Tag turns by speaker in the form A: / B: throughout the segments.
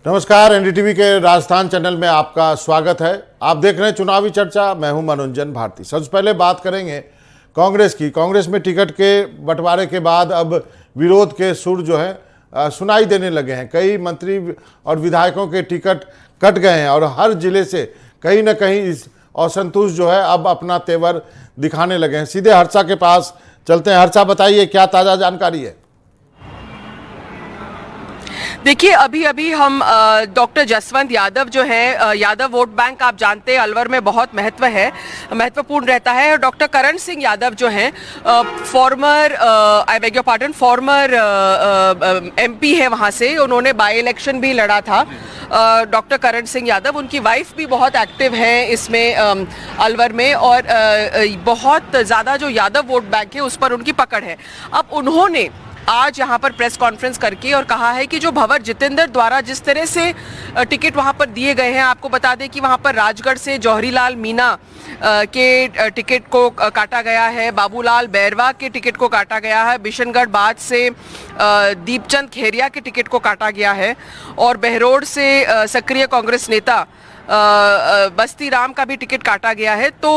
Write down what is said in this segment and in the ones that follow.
A: नमस्कार, एनडीटीवी के राजस्थान चैनल में आपका स्वागत है। आप देख रहे हैं चुनावी चर्चा। मैं हूं मनोरंजन भारती। सबसे पहले बात करेंगे कांग्रेस की। कांग्रेस में टिकट के बंटवारे के बाद अब विरोध के सुर जो है सुनाई देने लगे हैं। कई मंत्री और विधायकों के टिकट कट गए हैं और हर जिले से कहीं ना कहीं इस असंतोष जो है अब अपना तेवर दिखाने लगे हैं। सीधे हर्षा के पास चलते हैं। हर्षा, बताइए क्या ताज़ा जानकारी है?
B: देखिए, अभी हम डॉक्टर जसवंत यादव जो है, यादव वोट बैंक आप जानते हैं अलवर में बहुत महत्वपूर्ण रहता है। और डॉक्टर करण सिंह यादव जो हैं फॉर्मर एमपी है वहाँ से, उन्होंने बाई इलेक्शन भी लड़ा था। डॉक्टर करण सिंह यादव, उनकी वाइफ भी बहुत एक्टिव है इसमें अलवर में, और बहुत ज़्यादा जो यादव वोट बैंक है उस पर उनकी पकड़ है। अब उन्होंने आज यहाँ पर प्रेस कॉन्फ्रेंस करके और कहा है कि जो भंवर जितेंद्र द्वारा जिस तरह से टिकट वहाँ पर दिए गए हैं, आपको बता दें कि वहाँ पर राजगढ़ से जौहरीलाल मीणा के टिकट को काटा गया है, बाबूलाल बैरवा के टिकट को काटा गया है, बिशनगढ़ बाद से दीपचंद खेरिया के टिकट को काटा गया है, और बहरोड से सक्रिय कांग्रेस नेता बस्ती राम का भी टिकट काटा गया है। तो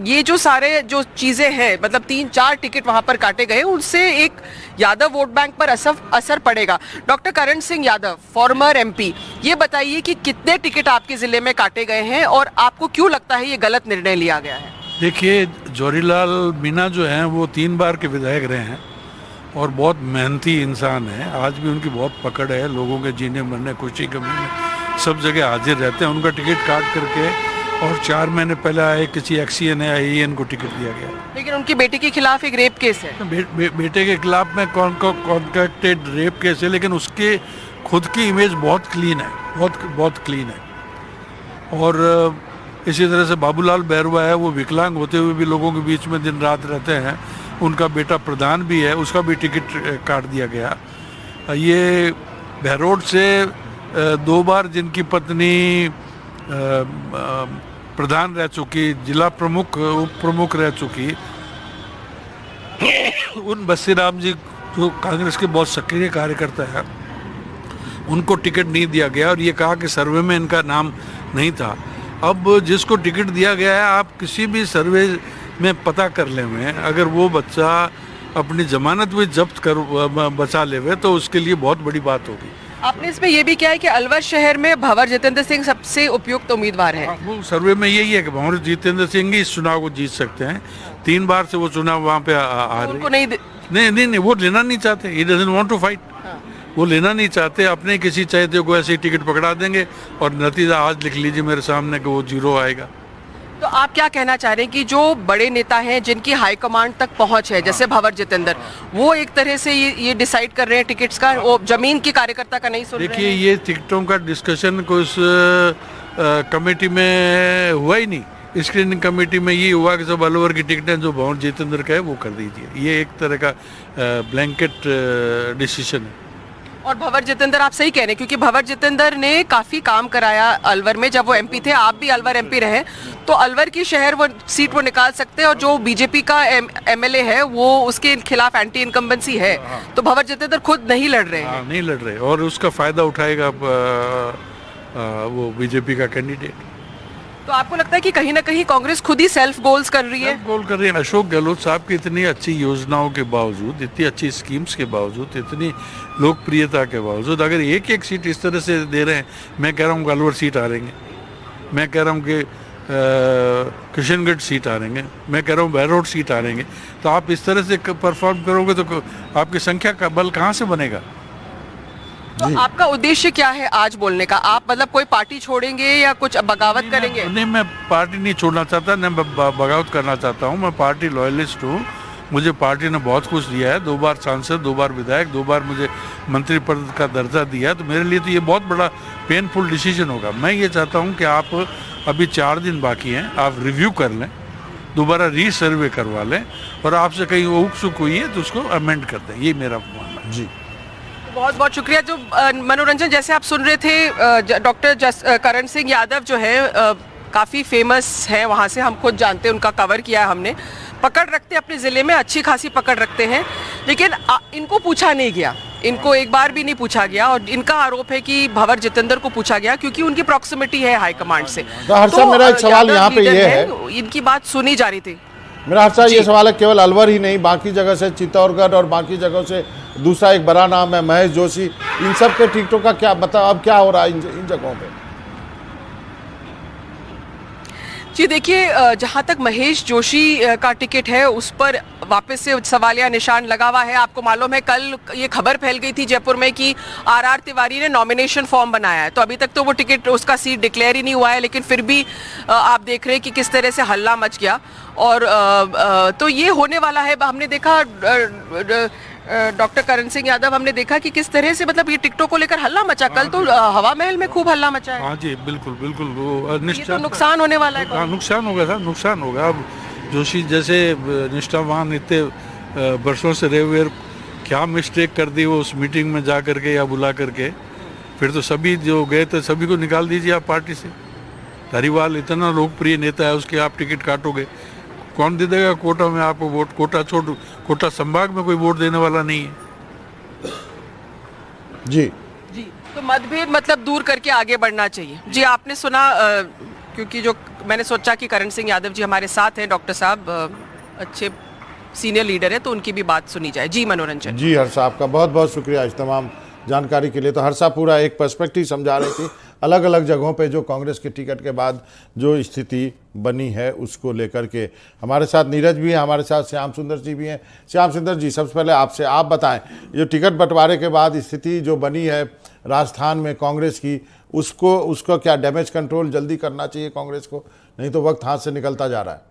B: ये जो सारे जो चीज़ें हैं, मतलब 3-4 टिकट वहाँ पर काटे गए, उनसे एक यादव वोट बैंक पर असर पड़ेगा। Doctor Karan Singh Yadav, farmer MP, ये बताइए कि कितने टिकट आपके ज़िले में काटे गए हैं और आपको क्यों लगता है ये गलत निर्णय लिया गया है?
C: देखिए, जौहरीलाल मीणा जो हैं वो 3 बार के विधायक रहे हैं और बहुत मेहनती इंसान है। आज भी उनकी बहुत पकड़ है, लोगों के जीने मरने खुशी गमी में सब जगह हाजिर रहते हैं। उनका टिकट काट करके और 4 महीने पहले आए किसी एक्सीएन या AEN को टिकट दिया गया।
B: लेकिन उनकी बेटी के खिलाफ एक रेप केस है।
C: बेटे के खिलाफ में कॉन्ट्रैक्टेड रेप केस है, लेकिन उसके खुद की इमेज बहुत क्लीन है, बहुत क्लीन है। और इसी तरह से बाबूलाल बैरवा है, वो विकलांग होते हुए भी लोगों के बीच में दिन रात रहते हैं। उनका बेटा प्रधान भी है, उसका भी टिकट काट दिया गया। ये बहरोड से 2 बार जिनकी पत्नी प्रधान रह चुकी, जिला प्रमुख, उप प्रमुख रह चुकी, उन बस्ती राम जी जो कांग्रेस के बहुत सक्रिय कार्यकर्ता है, उनको टिकट नहीं दिया गया और ये कहा कि सर्वे में इनका नाम नहीं था। अब जिसको टिकट दिया गया है, आप किसी भी सर्वे में पता कर ले में, अगर वो बच्चा अपनी जमानत भी जब्त कर बचा लेवे तो उसके लिए बहुत बड़ी बात होगी।
B: आपने इसमें यह भी किया है कि अलवर शहर में भंवर जितेंद्र सिंह सबसे उपयुक्त उम्मीदवार है।
C: वो सर्वे में यही है कि भंवर जितेंद्र सिंह ही इस चुनाव को जीत सकते हैं। 3 बार से वो चुनाव वहाँ पे आ रहे हैं। नहीं, वो लेना नहीं चाहते। He doesn't want to fight। वो लेना नहीं चाहते। अपने किसी चाहते को ऐसे ही टिकट पकड़ा देंगे और नतीजा आज लिख लीजिए मेरे सामने कि वो 0 आएगा।
B: तो आप क्या कहना चाह रहे हैं कि जो बड़े नेता हैं जिनकी हाईकमांड तक पहुंच है, जैसे भंवर जितेंद्र, वो एक तरह से ये डिसाइड कर रहे हैं टिकट्स का, वो जमीन की कार्यकर्ता का नहीं सुन रहे हैं?
C: देखिए, ये टिकटों का डिस्कशन को इस कमेटी में हुआ ही नहीं। स्क्रीनिंग कमेटी में ये हुआ कि सब अलवर की टिकटें जो भंवर जितेंद्र का है वो कर दीजिए। ये एक तरह का ब्लैंकेट डिसीजन है।
B: और भंवर जितेंद्र, आप सही कह रहे हैं, क्योंकि भंवर जितेंद्र ने काफ़ी काम कराया अलवर में जब वो एमपी थे। आप भी अलवर एमपी रहे, तो अलवर की शहर वो सीट वो निकाल सकते हैं, और जो बीजेपी का एमएलए है वो उसके खिलाफ एंटी इनकम्बेंसी है। तो भंवर जितेंद्र खुद नहीं लड़ रहे हैं।
C: नहीं लड़ रहे, और उसका फायदा उठाएगा वो बीजेपी का कैंडिडेट।
B: तो आपको लगता है कि कहीं ना कहीं कांग्रेस खुद ही सेल्फ गोल्स कर रही है?
C: गोल कर रही है। अशोक गहलोत साहब की इतनी अच्छी योजनाओं के बावजूद, इतनी अच्छी स्कीम्स के बावजूद, इतनी लोकप्रियता के बावजूद अगर एक सीट इस तरह से दे रहे हैं, मैं कह रहा हूँ अलवर सीट हारेंगे, मैं कह रहा हूँ कि किशनगढ़ सीट हारेंगे, मैं कह रहा हूँ बहरोड सीट हारेंगे, तो आप इस तरह से परफॉर्म करोगे तो आपकी संख्या का बल कहाँ से बनेगा?
B: तो आपका उद्देश्य क्या है आज बोलने का? आप मतलब कोई पार्टी छोड़ेंगे या कुछ बगावत करेंगे?
C: नहीं, मैं पार्टी नहीं छोड़ना चाहता, न बगावत करना चाहता हूँ। मैं पार्टी लॉयलिस्ट हूँ। मुझे पार्टी ने बहुत कुछ दिया है। 2 बार सांसद, 2 बार विधायक, 2 बार मुझे मंत्री पद का दर्जा दिया है। तो मेरे लिए तो ये बहुत बड़ा पेनफुल डिसीजन होगा। मैं ये चाहता हूँ कि आप अभी 4 दिन बाकी हैं, आप रिव्यू कर लें, दोबारा रीसर्वे करवा लें, और आपसे कहीं वो उकसुक हुई है तो उसको अमेंड कर दें। ये मेरा मानना है।
A: जी,
B: बहुत बहुत शुक्रिया। जो मनोरंजन, जैसे आप सुन रहे थे, डॉक्टर करण सिंह यादव जो है काफ़ी फेमस है, वहाँ से हम खुद जानते हैं, उनका कवर किया है हमने। पकड़ रखते हैं अपने ज़िले में, अच्छी खासी पकड़ रखते हैं, लेकिन इनको पूछा नहीं गया, इनको एक बार भी नहीं पूछा गया। और इनका आरोप है कि भंवर जितेंद्र को पूछा गया क्योंकि उनकी प्रॉक्सिमिटी है हाईकमांड से।
A: तो हर्षा, मेरा एक सवाल यहाँ पे ये है,
B: इनकी बात सुनी जा रही थी।
A: मेरा हर्षा ये सवाल है, केवल अलवर ही नहीं, बाकी जगह से चित्तौड़गढ़ और बाकी जगह से दूसरा एक बड़ा नाम है महेश जोशी, इन सब के टिकटों का क्या बताओ, अब क्या हो रहा है इन जगहों पे?
B: जी देखिए, जहाँ तक महेश जोशी का टिकट है उस पर वापस से सवालिया निशान लगा हुआ है। आपको मालूम है कल ये खबर फैल गई थी जयपुर में कि आर तिवारी ने नॉमिनेशन फॉर्म बनाया है, तो अभी तक तो वो टिकट, उसका सीट डिक्लेयर ही नहीं हुआ है, लेकिन फिर भी आप देख रहे हैं कि किस तरह से हल्ला मच गया। और तो ये होने वाला है। हमने देखा डॉक्टर करण सिंह यादव, हमने देखा कि किस तरह से मतलब ये टिकटों को लेकर हल्ला मचा। कल तो हवा महल में खूब हल्ला मचा है।
C: हाँ जी, बिल्कुल बिल्कुल, वो
B: ये तो नुकसान होने वाला है।
C: हाँ, नुकसान होगा था, नुकसान होगा। अब जोशी जैसे निष्ठावान इतने वर्षों से रहे हुए, क्या मिस्टेक कर दी वो उस मीटिंग में जा करके या बुला करके, फिर तो सभी जो गए थे सभी को निकाल दीजिए आप पार्टी से। धारीवाल इतना लोकप्रिय नेता है, उसके आप टिकट काटोगे, कौन दे देगा कोटा में आपको वोट? कोटा छोड़, कोटा संभाग में कोई वोट देने वाला नहीं है।
A: जी
B: जी, तो मतभेद मतलब दूर करके आगे बढ़ना चाहिए। जी, आपने सुना, क्योंकि जो मैंने सोचा कि करण सिंह यादव जी हमारे साथ हैं, डॉक्टर साहब अच्छे सीनियर लीडर है, तो उनकी भी बात सुनी जाए। जी मनोरंजन।
A: जी हर्षा, आपका बहुत बहुत शुक्रिया इस तमाम जानकारी के लिए। तो हर्षा पूरा एक पर्सपेक्टिव समझा रही थी, अलग अलग जगहों पे जो कांग्रेस के टिकट के बाद जो स्थिति बनी है उसको लेकर के। हमारे साथ नीरज भी है, हमारे साथ श्याम सुंदर जी भी हैं। श्याम सुंदर जी, सबसे पहले आपसे आप बताएं, जो टिकट बंटवारे के बाद स्थिति जो बनी है राजस्थान में कांग्रेस की, उसको क्या डैमेज कंट्रोल जल्दी करना चाहिए कांग्रेस को, नहीं तो वक्त हाथ से निकलता जा रहा है?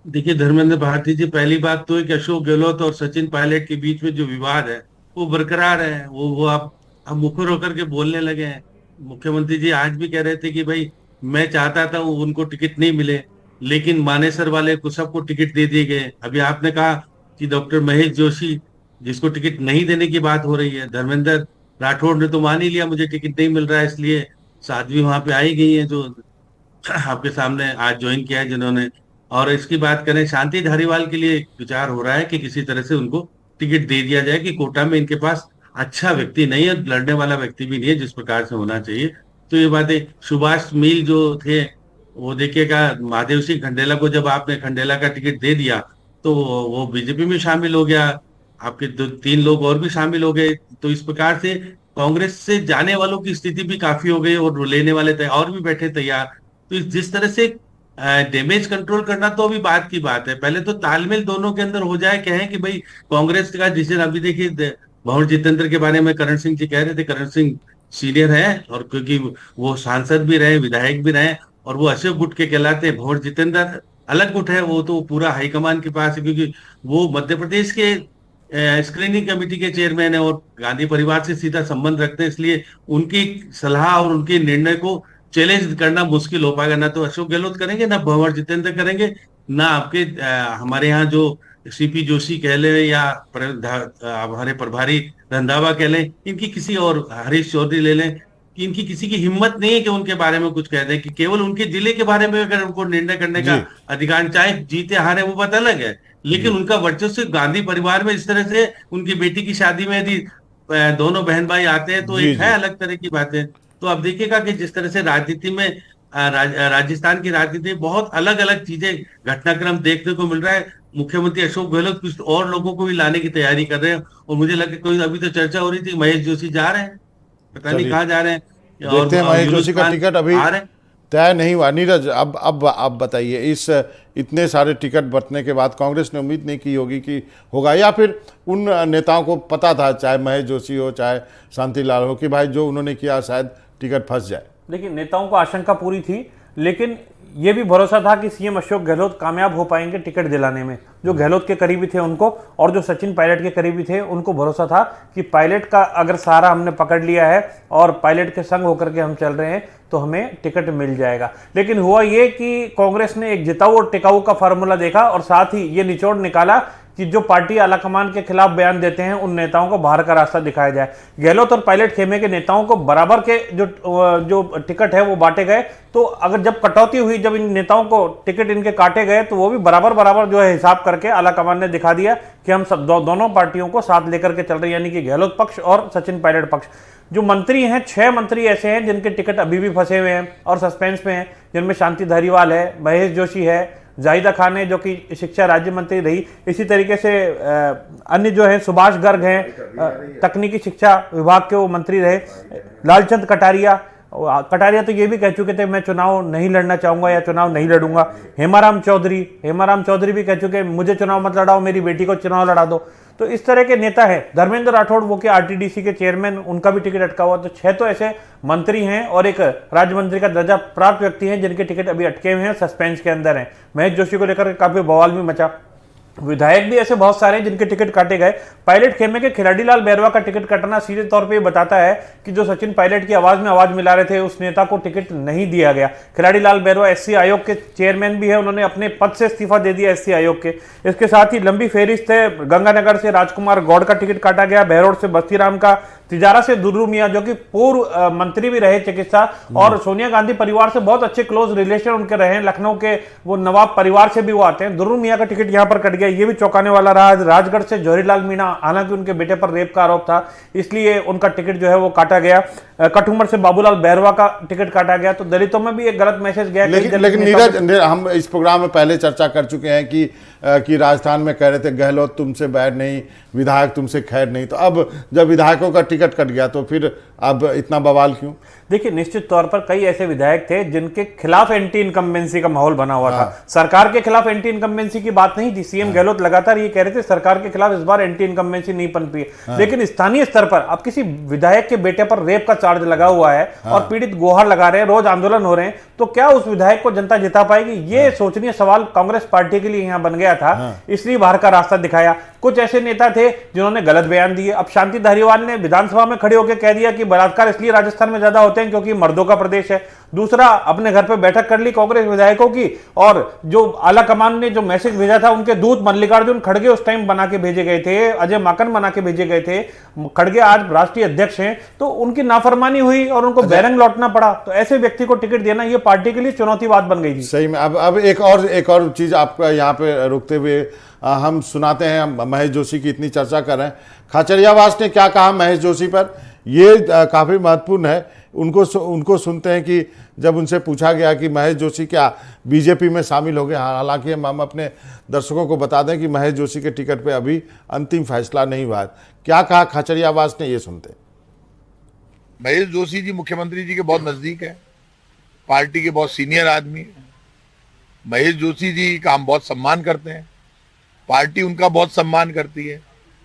D: देखिए धर्मेंद्र भारती जी, पहली बात तो एक अशोक गहलोत और सचिन पायलट के बीच में जो विवाद है वो बरकरार है। वो आप मुखर होकर के बोलने लगे हैं। मुख्यमंत्री जी आज भी कह रहे थे कि भाई मैं चाहता था उनको टिकट नहीं मिले, लेकिन मानेसर वाले को सबको टिकट दे दिए गए। अभी आपने कहा कि डॉक्टर महेश जोशी जिसको टिकट नहीं देने की बात हो रही है, धर्मेंद्र राठौड़ ने तो मान ही लिया मुझे टिकट नहीं मिल रहा है, इसलिए साध्वी वहां पे आई गई है जो आपके सामने आज ज्वाइन किया है जिन्होंने। और इसकी बात करें, शांति धारीवाल के लिए विचार हो रहा है कि किसी तरह से उनको टिकट दे दिया जाए कि कोटा में इनके पास अच्छा व्यक्ति नहीं है, लड़ने वाला व्यक्ति भी नहीं है जिस प्रकार से होना चाहिए। तो ये बातें, सुभाष मील जो थे वो देखिएगा, महादेव सिंह खंडेला को जब आपने खंडेला का टिकट दे दिया तो वो बीजेपी में शामिल हो गया, आपके 2-3 लोग और भी शामिल हो गए। तो इस प्रकार से कांग्रेस से जाने वालों की स्थिति भी काफी हो गई और लेने वाले और भी बैठे तैयार। तो जिस तरह से डैमेज कंट्रोल करना तो अभी बात की बात है, पहले तो तालमेल दोनों के अंदर हो जाए। कहें कि भाई कांग्रेस का डिसीजन, अभी देखिए भंवर जितेंद्र के बारे में करण सिंह जी कह रहे थे, करण सिंह सीनियर है और क्योंकि वो सांसद भी रहे, विधायक भी रहे, और वो अशोक गुट के कहलाते हैं। भंवर जितेंद्र अलग गुट है, वो तो पूरा हाईकमान के पास है, क्योंकि वो मध्य प्रदेश के स्क्रीनिंग कमेटी के चेयरमैन है और गांधी परिवार से सीधा संबंध रखते हैं, इसलिए उनकी सलाह और उनके निर्णय को चैलेंज करना मुश्किल हो पाएगा। ना तो अशोक गहलोत करेंगे, ना भंवर जितेंद्र करेंगे, ना आपके हमारे यहाँ जो सीपी जोशी कह ले या हमारे प्रभारी रंधावा कह लें, इनकी किसी और हरीश चौधरी ले लें, कि इनकी किसी की हिम्मत नहीं है कि उनके बारे में कुछ कह दें, कि केवल उनके जिले के बारे में अगर उनको निर्णय करने का अधिकार, चाहे जीते हारे वो बात अलग है, लेकिन उनका वर्चस्व गांधी परिवार में इस तरह से उनकी बेटी की शादी में यदि दोनों बहन भाई आते हैं तो एक है अलग तरह की बातें। तो अब देखिएगा कि जिस तरह से राजनीति में राजस्थान की राजनीति में बहुत अलग अलग चीजें, घटनाक्रम देखने को मिल रहा है। मुख्यमंत्री अशोक गहलोत कुछ और लोगों को भी लाने की तैयारी कर रहे हैं, और मुझे लगा कोई अभी तो चर्चा हो रही थी महेश जोशी जा रहे हैं, पता नहीं कहाँ जा रहे हैं।
A: देखते हैं, महेश जोशी का टिकट अभी तय नहीं हुआ। नीरज, अब आप बताइए, इस इतने सारे टिकट बंटने के बाद कांग्रेस ने उम्मीद नहीं की होगी कि होगा, या फिर उन नेताओं को पता था, चाहे महेश जोशी हो चाहे शांतिलाल हो, कि भाई जो उन्होंने किया शायद टिकट फंस जाए?
E: देखिए, नेताओं को आशंका पूरी थी, लेकिन ये भी भरोसा था कि सीएम अशोक गहलोत कामयाब हो पाएंगे टिकट दिलाने में। जो गहलोत के करीबी थे उनको, और जो सचिन पायलट के करीबी थे उनको भरोसा था कि पायलट का अगर सहारा हमने पकड़ लिया है और पायलट के संग होकर के हम चल रहे हैं तो हमें टिकट मिल जाएगा। लेकिन हुआ ये कि कांग्रेस ने एक जिताऊ और टिकाऊ का फार्मूला देखा और साथ ही ये निचोड़ निकाला कि जो पार्टी आलाकमान के खिलाफ बयान देते हैं उन नेताओं को बाहर का रास्ता दिखाया जाए। गहलोत और पायलट खेमे के नेताओं को बराबर के जो टिकट है वो बांटे गए, तो अगर जब कटौती हुई, जब इन नेताओं को टिकट इनके काटे गए, तो वो भी बराबर जो है हिसाब करके आलाकमान ने दिखा दिया कि हम सब दोनों पार्टियों को साथ लेकर के चल रहे हैं, यानी कि गहलोत पक्ष और सचिन पायलट पक्ष। जो मंत्री हैं, 6 मंत्री ऐसे हैं जिनके टिकट अभी भी फंसे हुए हैं और सस्पेंस में हैं, जिनमें शांति धारीवाल है, महेश जोशी है, जाहिदा खान है जो कि शिक्षा राज्य मंत्री रही, इसी तरीके से अन्य जो है सुभाष गर्ग हैं, तकनीकी शिक्षा विभाग के वो मंत्री रहे, लालचंद कटारिया तो ये भी कह चुके थे मैं चुनाव नहीं लड़ना चाहूंगा या चुनाव नहीं लड़ूंगा। हेमाराम चौधरी भी कह चुके मुझे चुनाव मत लड़ाओ, मेरी बेटी को चुनाव लड़ा दो। तो इस तरह के नेता है। धर्मेंद्र राठौड़ वो के आरटीडीसी के चेयरमैन, उनका भी टिकट अटका हुआ। तो 6 तो ऐसे मंत्री हैं और एक राज्य मंत्री का दर्जा प्राप्त व्यक्ति हैं जिनके टिकट अभी अटके हुए हैं, सस्पेंस के अंदर हैं। महेश जोशी को लेकर काफी बवाल भी मचा। विधायक भी ऐसे बहुत सारे जिनके टिकट काटे गए। पायलट खेमे के खिलाड़ी लाल बैरवा का टिकट कटना सीधे तौर पे बताता है कि जो सचिन पायलट की आवाज में आवाज मिला रहे थे उस नेता को टिकट नहीं दिया गया। खिलाड़ी लाल बैरवा एससी आयोग के चेयरमैन भी है, उन्होंने अपने पद से इस्तीफा दे दिया एससी आयोग के। इसके साथ ही लंबी फेहरिस्त है। गंगानगर से राजकुमार गौड़ का टिकट काटा गया, बहरोड से बस्तीराम का, तिजारा से दुर्रू मियां जो कि पूर्व मंत्री भी रहे चिकित्सा और सोनिया गांधी परिवार से बहुत अच्छे क्लोज रिलेशन उनके रहे, लखनऊ के वो नवाब परिवार से भी वो आते हैं। दुर्रू मियां का टिकट यहां पर कट गया, ये भी चौंकाने वाला रहा। राजगढ़ से जौहरीलाल मीणा, हालांकि उनके बेटे पर रेप का आरोप था इसलिए उनका टिकट जो है वो काटा गया। कठुमर से बाबूलाल बैरवा का टिकट काटा गया। तो दलितों में भी एक गलत मैसेज गया।
A: लेकिन नीरज, हम इस प्रोग्राम में पहले चर्चा कर चुके हैं कि राजस्थान में कह रहे थे गहलोत तुमसे बैर नहीं, विधायक तुमसे खैर नहीं। तो अब जब विधायकों का टिकट कट गया तो फिर अब इतना बवाल क्यों?
E: देखिए, निश्चित तौर पर कई ऐसे विधायक थे जिनके खिलाफ एंटी इनकम्बेंसी का माहौल बना हुआ था। सरकार के खिलाफ एंटी इनकम्बेंसी की बात नहीं थी। सीएम गहलोत लगातार ये कह रहे थे सरकार के खिलाफ इस बार एंटी इनकम्बेंसी नहीं पनपी है। लेकिन स्थानीय स्तर पर अब किसी विधायक के बेटे पर रेप का चार्ज लगा हुआ है और पीड़ित गुहार लगा रहे हैं, रोज आंदोलन हो रहे हैं, तो क्या उस विधायक को जनता जिता पाएगी? ये सोचनीय सवाल कांग्रेस पार्टी के लिए यहां बन गया था, इसलिए बाहर का रास्ता दिखाया। कुछ ऐसे नेता थे जिन्होंने गलत बयान दिए। अब शांति धारीवाल ने विधानसभा में खड़े होकर कह दिया कि बलात्कार इसलिए राजस्थान में ज्यादा होते हैं क्योंकि मर्दों का प्रदेश है। दूसरा, अपने घर पे बैठक कर ली कांग्रेस विधायकों की, और जो आला कमान ने जो मैसेज भेजा था उनके दूत मल्लिकार्जुन खड़गे उस टाइम बना के भेजे गए थे, अजय माकन बना के भेजे गए थे। खड़गे आज राष्ट्रीय अध्यक्ष हैं, तो उनकी नाफरमानी हुई और उनको बैरंग लौटना पड़ा। तो ऐसे व्यक्ति को टिकट देना ये पार्टी के लिए चुनौती बात बन गई थी।
A: सही में। अब एक और चीज आपका यहाँ पे रुकते हुए हम सुनाते हैं। हम महेश जोशी की इतनी चर्चा कर रहे हैं, खाचरियावास ने क्या कहा महेश जोशी पर, ये काफी महत्वपूर्ण है। उनको सुनते हैं कि जब उनसे पूछा गया कि महेश जोशी क्या बीजेपी में शामिल हो गए। हालांकि हम अपने दर्शकों को बता दें कि महेश जोशी के टिकट पे अभी अंतिम फैसला नहीं हुआ है। क्या कहा खाचरियावास ने, ये सुनते हैं।
F: महेश जोशी जी मुख्यमंत्री जी के बहुत नजदीक है, पार्टी के बहुत सीनियर आदमी है। महेश जोशी जी का हम बहुत सम्मान करते हैं, पार्टी उनका बहुत सम्मान करती है,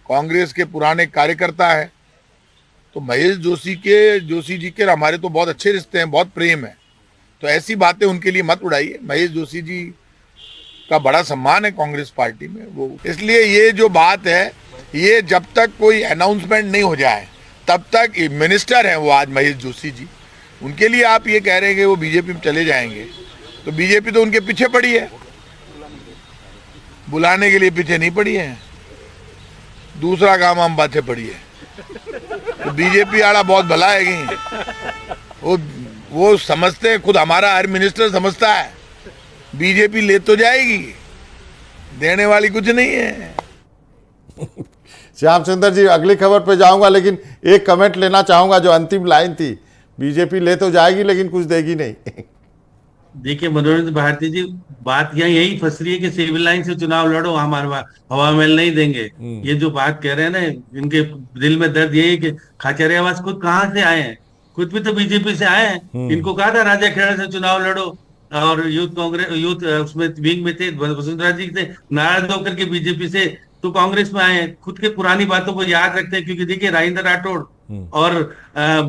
F: कांग्रेस के पुराने कार्यकर्ता है। तो महेश जोशी जी के हमारे तो बहुत अच्छे रिश्ते हैं, बहुत प्रेम है। तो ऐसी बातें उनके लिए मत उड़ाइए। महेश जोशी जी का बड़ा सम्मान है कांग्रेस पार्टी में, वो इसलिए ये जो बात है, ये जब तक कोई अनाउंसमेंट नहीं हो जाए तब तक मिनिस्टर हैं वो आज महेश जोशी जी, उनके लिए आप ये कह रहे हैं कि वो बीजेपी में चले जाएंगे, तो बीजेपी तो उनके पीछे पड़ी है, बुलाने के लिए पीछे नहीं पड़ी है। दूसरा काम हम बातें पड़ी है। तो बीजेपी आड़ा बहुत भला है कि वो समझते हैं, खुद हमारा हर मिनिस्टर समझता है बीजेपी ले तो जाएगी, देने वाली कुछ नहीं है।
A: श्याम सुंदर जी, अगली खबर पे जाऊंगा, लेकिन एक कमेंट लेना चाहूंगा। जो अंतिम लाइन थी, बीजेपी ले तो जाएगी लेकिन कुछ देगी नहीं।
D: देखिए मनोरंजन भारती जी, बात यहाँ यही फंस रही है कि सिविल लाइन से चुनाव लड़ो, हमारे हवा महल नहीं देंगे। ये जो बात कह रहे हैं ना, इनके दिल में दर्द यही है कि खाचरियावास खुद कहाँ से आए हैं, खुद भी तो बीजेपी से आए हैं। इनको कहा था राजा खेड़ा से चुनाव लड़ो, और यूथ उसमें विंग में थे, वसुंधरा जी से नाराज होकर के बीजेपी से तो कांग्रेस में आए हैं। खुद के पुरानी बातों को याद रखते हैं, क्योंकि देखिए राजेंद्र राठौड़ और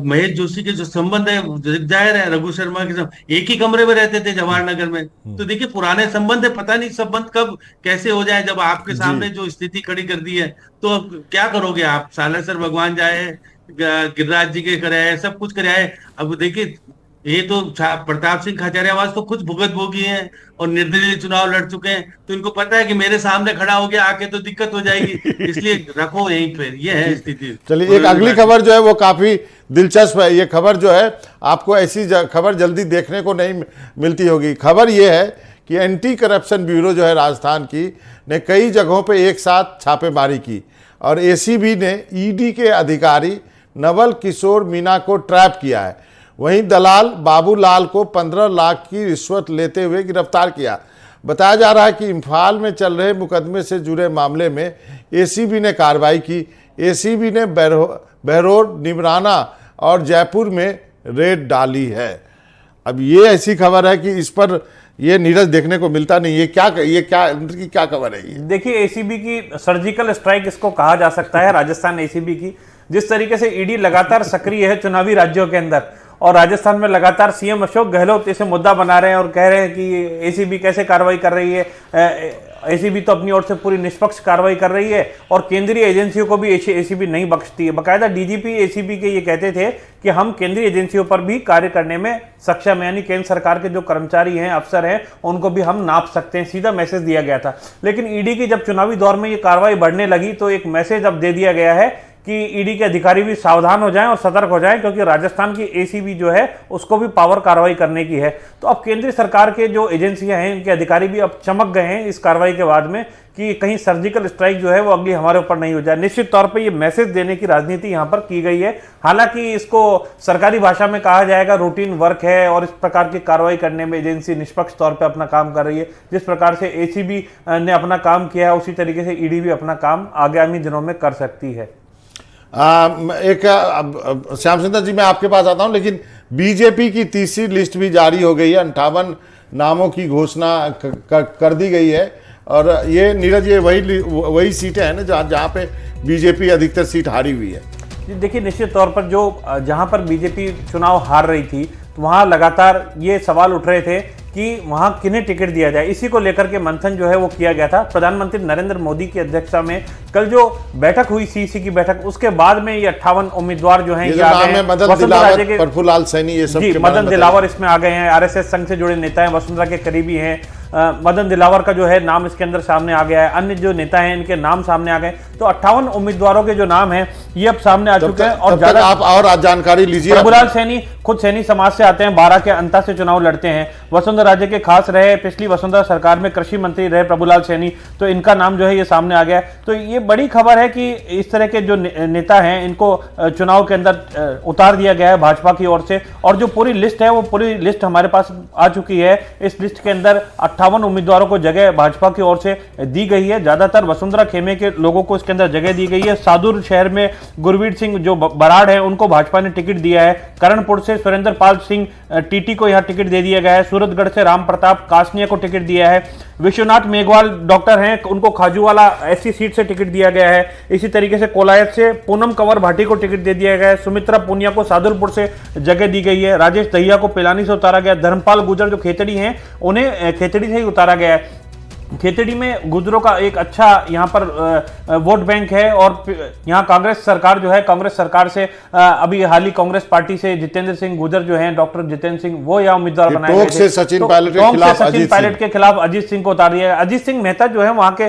D: महेश जोशी के जो संबंध है जाहिर है, रघु शर्मा के साथ एक ही कमरे में रहते थे जवाहरनगर में। तो देखिए पुराने संबंध है, पता नहीं संबंध कब कैसे हो जाए। जब आपके सामने जो स्थिति खड़ी कर दी है तो क्या करोगे आप? सालेसर भगवान जाए, गिरिराज जी के कराए, सब कुछ कराए। अब देखिए ये तो प्रताप सिंह खाचरियावास तो खुद भुगत भोगी हैं और निर्दलीय चुनाव लड़ चुके हैं, तो इनको पता है कि मेरे सामने खड़ा हो गया आके तो दिक्कत हो जाएगी, इसलिए रखो यहीं पे। ये है स्थिति।
A: चलिए, एक अगली खबर जो है वो काफी दिलचस्प है। ये खबर जो है आपको ऐसी खबर जल्दी देखने को नहीं मिलती होगी। खबर ये है कि एंटी करप्शन ब्यूरो जो है राजस्थान की ने कई जगहों पे एक साथ छापेमारी की और एसीबी ने ईडी के अधिकारी नवल किशोर मीणा को ट्रैप किया है। वहीं दलाल बाबूलाल को 15 लाख की रिश्वत लेते हुए गिरफ्तार किया। बताया जा रहा है कि इम्फाल में चल रहे मुकदमे से जुड़े मामले में एसीबी ने कार्रवाई की। एसीबी ने बहरोड, निमराना और जयपुर में रेड डाली है। अब ये ऐसी खबर है कि इस पर ये नीरज देखने को मिलता नहीं। ये क्या अंदर की क्या खबर है? ये
E: देखिए, एसीबी की सर्जिकल स्ट्राइक इसको कहा जा सकता है, राजस्थान एसीबी की। जिस तरीके से ईडी लगातार सक्रिय है चुनावी राज्यों के अंदर और राजस्थान में लगातार सीएम अशोक गहलोत इसे मुद्दा बना रहे हैं और कह रहे हैं कि एसीबी कैसे कार्रवाई कर रही है। एसीबी तो अपनी ओर से पूरी निष्पक्ष कार्रवाई कर रही है और केंद्रीय एजेंसियों को भी एसीबी नहीं बख्शती है। बाकायदा डीजीपी एसीबी के ये कहते थे कि हम केंद्रीय एजेंसियों पर भी कार्य करने में सक्षम है, यानी केंद्र सरकार के जो कर्मचारी हैं, अफसर हैं, उनको भी हम नाप सकते हैं, सीधा मैसेज दिया गया था। लेकिन ईडी की जब चुनावी दौर में ये कार्रवाई बढ़ने लगी तो एक मैसेज अब दे दिया गया है कि ईडी के अधिकारी भी सावधान हो जाएं और सतर्क हो जाएं, क्योंकि राजस्थान की एसीबी जो है उसको भी पावर कार्रवाई करने की है। तो अब केंद्रीय सरकार के जो एजेंसियां हैं, इनके अधिकारी भी अब चमक गए हैं इस कार्रवाई के बाद में कि कहीं सर्जिकल स्ट्राइक जो है वो अगली हमारे ऊपर नहीं हो जाए। निश्चित तौर पे ये मैसेज देने की राजनीति यहाँ पर की गई है। हालांकि इसको सरकारी भाषा में कहा जाएगा रूटीन वर्क है और इस प्रकार की कार्रवाई करने में एजेंसी निष्पक्ष तौर पे अपना काम कर रही है। जिस प्रकार से एसीबी ने अपना काम किया है उसी तरीके से ईडी भी अपना काम आगामी दिनों में कर सकती है।
A: श्याम सुंदर जी, मैं आपके पास आता हूं, लेकिन बीजेपी की तीसरी लिस्ट भी जारी हो गई है। 58 नामों की घोषणा कर दी गई है और ये नीरज, ये वही सीटें हैं ना जहां पे बीजेपी अधिकतर सीट हारी हुई है।
E: देखिए, निश्चित तौर पर जहां पर बीजेपी चुनाव हार रही थी तो वहां लगातार ये सवाल उठ रहे थे कि वहां किन्हें टिकट दिया जाए। इसी को लेकर के मंथन जो है वो किया गया था। प्रधानमंत्री नरेंद्र मोदी की अध्यक्षता में कल जो बैठक हुई, सीसी की बैठक, उसके बाद में ये 58 उम्मीदवार जो हैं ये आ गए हैं।
A: प्रफुल्लाल सैनी, ये सब
E: मदन दिलावर इसमें आ गए हैं। आरएसएस संघ से जुड़े नेता हैं, वसुंधरा के करीबी हैं। मदन दिलावर का जो है नाम इसके अंदर सामने आ गया है। अन्य जो नेता हैं इनके नाम सामने आ गए। तो 58 उम्मीदवारों के जो नाम हैं ये अब सामने आ चुके हैं। और
A: ज्यादा आप और जानकारी लीजिए।
E: प्रभुलाल सैनी खुद सैनी समाज से आते हैं, 12 के अंता से चुनाव लड़ते हैं। वसुंधरा राज्य के खास रहे, पिछली वसुंधरा सरकार में कृषि मंत्री रहे प्रभुलाल सैनी, तो इनका नाम जो है ये सामने आ गया है। तो ये बड़ी खबर है कि इस तरह के जो नेता हैं इनको चुनाव के अंदर उतार दिया गया है भाजपा की ओर से। और जो पूरी लिस्ट है वो पूरी लिस्ट हमारे पास आ चुकी है। इस लिस्ट के अंदर 58 उम्मीदवारों को जगह भाजपा की ओर से दी गई है। ज्यादातर वसुंधरा खेमे के लोगों को इसके अंदर जगह दी गई है। सादुर शहर में गुरवीर सिंह जो बराड़ है उनको भाजपा ने टिकट दिया है। करणपुर से सुरेंद्र पाल सिंह टीटी को यहां टिकट दे दिया गया है। सूरतगढ़ से राम प्रताप कासनिया को टिकट दिया है। विश्वनाथ मेघवाल डॉक्टर हैं, उनको खाजूवाला एससी सीट से टिकट दिया गया है। इसी तरीके से कोलायत से पूनम कंवर भाटी को टिकट दे दिया गया है। सुमित्रा पुनिया को सादुलपुर से जगह दी गई है। राजेश दहिया को पिलानी से उतारा गया। धर्मपाल गुजर जो खेतड़ी हैं उन्हें खेतड़ी से ही उतारा गया है। खेतड़ी में गुजरों का एक अच्छा यहाँ पर वोट बैंक है और यहाँ कांग्रेस सरकार जो है, कांग्रेस सरकार से अभी हाल ही कांग्रेस पार्टी से जितेंद्र सिंह गुजर जो हैं, डॉक्टर जितेंद्र सिंह, वो यहाँ उम्मीदवार बनाए गए थे।
A: सचिन
E: पायलट के खिलाफ अजीत सिंह को उतार दिया। अजीत सिंह मेहता जो है वहाँ के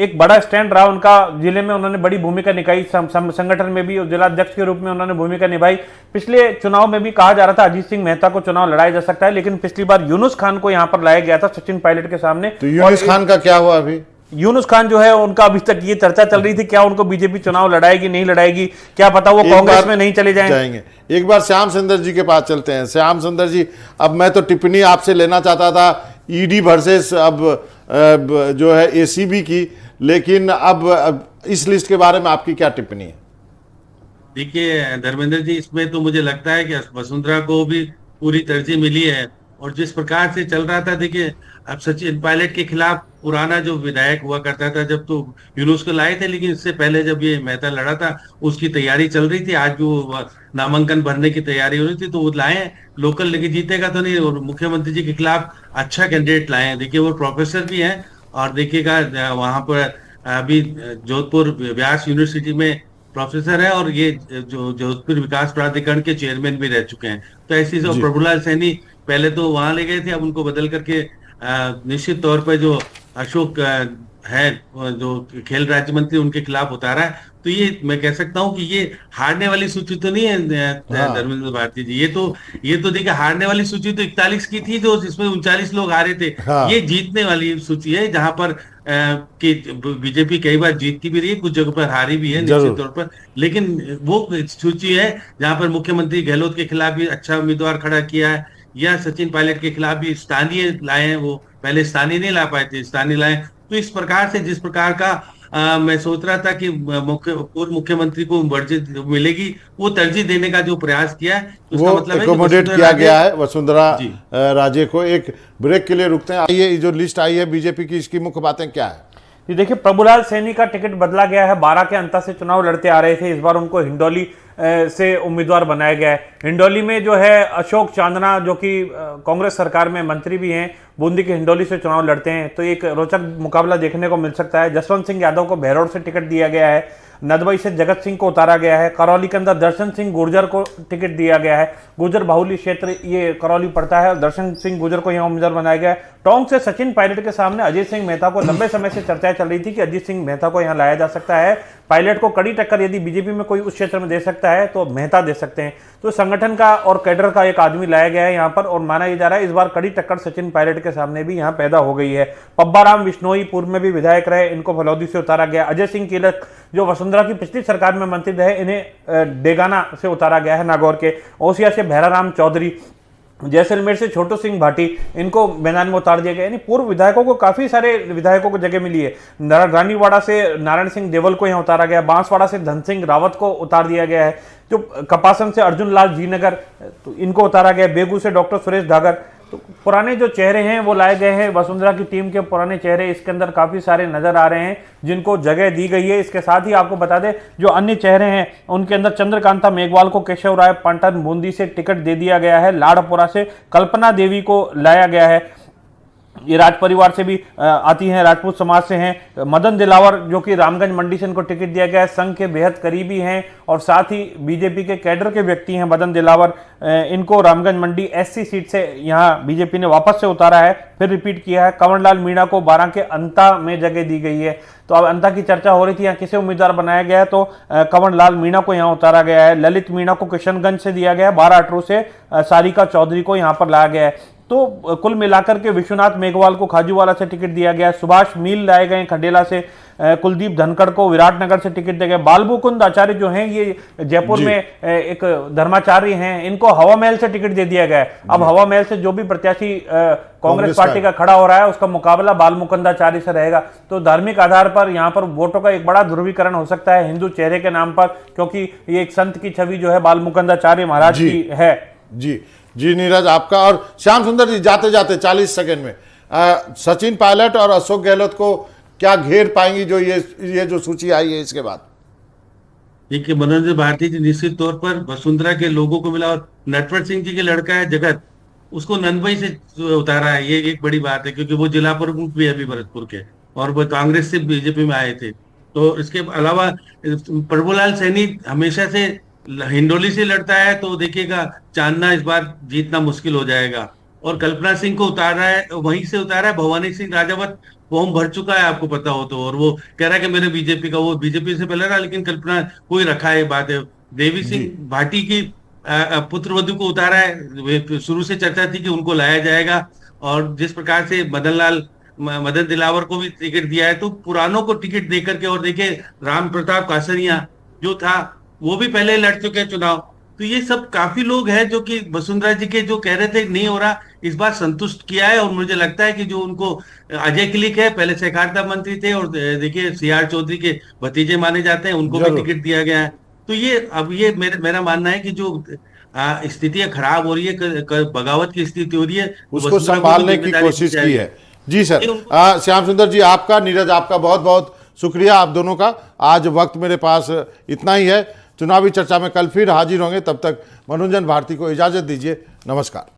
E: एक बड़ा स्टैंड रहा उनका, जिले में उन्होंने बड़ी भूमिका निभाई, संगठन में भी जिला अध्यक्ष के रूप में उन्होंने भूमिका निभाई। पिछले चुनाव में भी कहा जा रहा था अजीत सिंह मेहता को चुनाव लड़ाया जा सकता है, लेकिन पिछली बार यूनुस खान को यहाँ पर लाया गया था सचिन पायलट के सामने।
A: तो यूनुस खान का क्या हुआ? अभी
E: यूनुस खान जो है उनका अभी तक ये चर्चा चल रही थी क्या उनको बीजेपी चुनाव लड़ाएगी नहीं लड़ाएगी, क्या पता वो कांग्रेस में नहीं चले जाएंगे।
A: एक बार श्याम सुंदर जी के पास चलते हैं। श्याम सुंदर जी, अब मैं तो टिप्पणी आपसे लेना चाहता था ईडी वर्सेस अब जो है एसीबी की, लेकिन अब इस लिस्ट के बारे में आपकी क्या टिप्पणी है?
D: देखिए धर्मेंद्र जी, इसमें तो मुझे लगता है कि वसुंधरा को भी पूरी तरजीह मिली है और जिस प्रकार से चल रहा था, देखिए अब सचिन पायलट के खिलाफ पुराना जो विधायक हुआ करता था, जब तो यूनुस को लाए थे, लेकिन इससे पहले जब ये मेहता लड़ा था उसकी तैयारी चल रही थी। आज भी वो नामांकन भरने की तैयारी हो रही थी, तो वो लाए लोकल, लेकिन जीतेगा तो नहीं। और मुख्यमंत्री जी के खिलाफ अच्छा कैंडिडेट लाए हैं। देखिए वो प्रोफेसर भी हैं और देखिएगा वहां पर अभी जोधपुर व्यास यूनिवर्सिटी में प्रोफेसर है और ये जो जोधपुर विकास प्राधिकरण के चेयरमैन भी रह चुके हैं। तो ऐसी जो
A: जी।
D: प्रभुलाल सैनी पहले तो वहां ले गए थे, अब उनको बदल करके निश्चित तौर पर जो अशोक है जो खेल राज्य मंत्री, उनके खिलाफ उतारा है। तो ये मैं कह सकता हूं कि ये हारने वाली सूची तो नहीं है धर्मेंद्र भारती जी। ये तो देखिए, हारने वाली सूची तो 41 की थी, जो जिसमें 39 लोग हारे थे।
A: हाँ।
D: ये जीतने वाली सूची है, जहां पर कि बीजेपी कई बार जीतती भी रही है, कुछ जगह पर हारी भी है निश्चित तौर पर। लेकिन वो सूची है जहां पर मुख्यमंत्री गहलोत के खिलाफ भी अच्छा उम्मीदवार खड़ा किया है, या सचिन पायलट के खिलाफ भी स्थानीय लाए हैं। वो पहले स्थानीय नहीं ला पाए थे, स्थानीय लाए। तो इस प्रकार से जिस प्रकार का मैं सोच रहा था कि पूर्व मुख्यमंत्री को वर्जित मिलेगी, वो तरजीह देने का जो प्रयास किया है, उसका
A: वो
D: मतलब
A: एकोमोडेट किया गया है वसुंधरा राजे को। एक ब्रेक के लिए रुकते हैं। आइए, जो लिस्ट आई है बीजेपी की, इसकी मुख्य बातें क्या है?
E: ये देखिए, प्रभुलाल सैनी का टिकट बदला गया है। 12 के अंतर से चुनाव लड़ते आ रहे थे, इस बार उनको हिंडोली से उम्मीदवार बनाया गया है। हिंडोली में जो है अशोक चांदना, जो कि कांग्रेस सरकार में मंत्री भी हैं, बूंदी के हिंडोली से चुनाव लड़ते हैं। तो एक रोचक मुकाबला देखने को मिल सकता है। जसवंत सिंह यादव को बहरौर से टिकट दिया गया है। नदबई से जगत सिंह को उतारा गया है। करौली के अंदर दर्शन सिंह गुर्जर को टिकट दिया गया है। गुर्जर बाहुल्य क्षेत्र ये करौली पड़ता है और दर्शन सिंह गुर्जर को यहाँ उम्मीदवार बनाया गया है। टोंक से सचिन पायलट के सामने अजीत सिंह मेहता को लंबे समय से चर्चाएं चल रही थी कि अजीत सिंह मेहता को यहाँ लाया जा सकता है। पायलट को कड़ी टक्कर यदि बीजेपी में कोई उस क्षेत्र में दे सकता है तो मेहता दे सकते हैं। तो संगठन का और कैडर का एक आदमी लाया गया है यहाँ पर, और माना जा रहा है इस बार कड़ी टक्कर सचिन पायलट के सामने भी यहाँ पैदा हो गई है। पब्बाराम बिश्नोई पूर्व में भी विधायक रहे, इनको फलौदी से उतारा गया। अजय सिंह कीलक जो वसुंधरा की पिछली सरकार में मंत्री रहे, इन्हें डेगाना से उतारा गया है, नागौर के। ओसिया से भैराराम चौधरी, जैसलमेर से छोटू सिंह भाटी, इनको मैदान में उतार दिया गया। यानी पूर्व विधायकों को, काफी सारे विधायकों को जगह मिली है। रानीवाड़ा से नारायण सिंह देवल को यहाँ उतारा गया। बांसवाड़ा से धन सिंह रावत को उतार दिया गया है। जो कपासन से अर्जुन लाल जीनगर, तो इनको उतारा गया। बेगू से डॉक्टर सुरेश डागर। तो पुराने जो चेहरे हैं वो लाए गए हैं। वसुंधरा की टीम के पुराने चेहरे इसके अंदर काफी सारे नजर आ रहे हैं, जिनको जगह दी गई है। इसके साथ ही आपको बता दें, जो अन्य चेहरे हैं उनके अंदर चंद्रकांता मेघवाल को केशव राय पाटन बूंदी से टिकट दे दिया गया है। लाड़पुरा से कल्पना देवी को लाया गया है। ये राज परिवार से भी आती हैं, राजपूत समाज से हैं। मदन दिलावर जो कि रामगंज मंडी से इनको टिकट दिया गया है, संघ के बेहद करीबी हैं और साथ ही बीजेपी के कैडर के व्यक्ति हैं मदन दिलावर। इनको रामगंज मंडी एससी सीट से यहाँ बीजेपी ने वापस से उतारा है, फिर रिपीट किया है। कंवरलाल मीणा को 12 के अंता में जगह दी गई है। तो अब अंता की चर्चा हो रही थी यहाँ किसे उम्मीदवार बनाया गया है, तो कंवरलाल मीणा को यहाँ उतारा गया है। ललित मीणा को किशनगंज से दिया गया है। 12 अटरू से सारिका चौधरी को यहाँ पर लाया गया है। तो कुल मिलाकर के विश्वनाथ मेघवाल को खाजूवाला से टिकट दिया गया। सुभाष मील लाए गए खंडेला से। कुलदीप धनखड़ को विराटनगर से टिकट दिया गया। बालमुकुंद आचार्य जो हैं, ये जयपुर में एक धर्माचार्य हैं, इनको हवा महल से टिकट दे दिया गया है। अब हवा महल से जो भी प्रत्याशी कांग्रेस पार्टी का खड़ा हो रहा है, उसका मुकाबला बालमुकुंद आचार्य से रहेगा। तो धार्मिक आधार पर यहाँ पर वोटों का एक बड़ा ध्रुवीकरण हो सकता है हिंदू चेहरे के नाम पर, क्योंकि ये एक संत की छवि जो है बालमुकुंद आचार्य महाराज की है।
A: जी नीरज, आपका। और श्याम सुंदर जी, जाते जाते 40 सेकंड में सचिन पायलट और अशोक गहलोत को क्या घेर पाएंगी जो ये जो सूची आई है इसके बाद?
D: देखिए, मनोज भारती जी निश्चित तौर पर वसुंधरा के लोगों को मिला, और नटवर सिंह जी के लड़का है जगत, उसको नंदबई से उतारा है। ये एक बड़ी बात है, क्योंकि वो जिला प्रमुख भी है अभी भरतपुर के, और वो कांग्रेस से बीजेपी में आए थे। तो इसके अलावा प्रभुलाल सैनी हमेशा से हिंडोली से लड़ता है, तो देखिएगा चांदना इस बार जीतना मुश्किल हो जाएगा। और कल्पना सिंह को उतारा है, वहीं से उतारा है भवानी सिंह राजावत, फॉर्म भर चुका है आपको पता हो तो, और वो कह रहा है कि मेरे बीजेपी का, वो बीजेपी से पहले रहा, लेकिन कल्पना कोई रखा है बात है। देवी सिंह भाटी की पुत्रवधु को उतारा है। शुरू से चर्चा थी कि उनको लाया जाएगा, और जिस प्रकार से मदन दिलावर को भी टिकट दिया है, तो पुरानों को टिकट देकर के, और देखिए राम प्रताप कासरिया जो था वो भी पहले लड़ चुके हैं चुनाव। तो ये सब काफी लोग हैं जो कि वसुंधरा जी के जो कह रहे थे नहीं हो रहा, इस बार संतुष्ट किया है। और मुझे लगता है कि जो उनको अजय क्लिक है, पहले सहकारिता मंत्री थे, और देखिए सीआर चौधरी के भतीजे माने जाते हैं, उनको भी टिकट दिया गया है। तो ये अब ये मेरा मानना है कि जो स्थितियां खराब हो रही है, बगावत की स्थिति हो रही है,
A: उसको संभालने की कोशिश की है। जी सर। श्याम सुंदर जी आपका, नीरज आपका बहुत बहुत शुक्रिया आप दोनों का। आज वक्त मेरे पास इतना ही है। चुनावी चर्चा में कल फिर हाजिर होंगे, तब तक मनोरंजन भारती को इजाजत दीजिए। नमस्कार।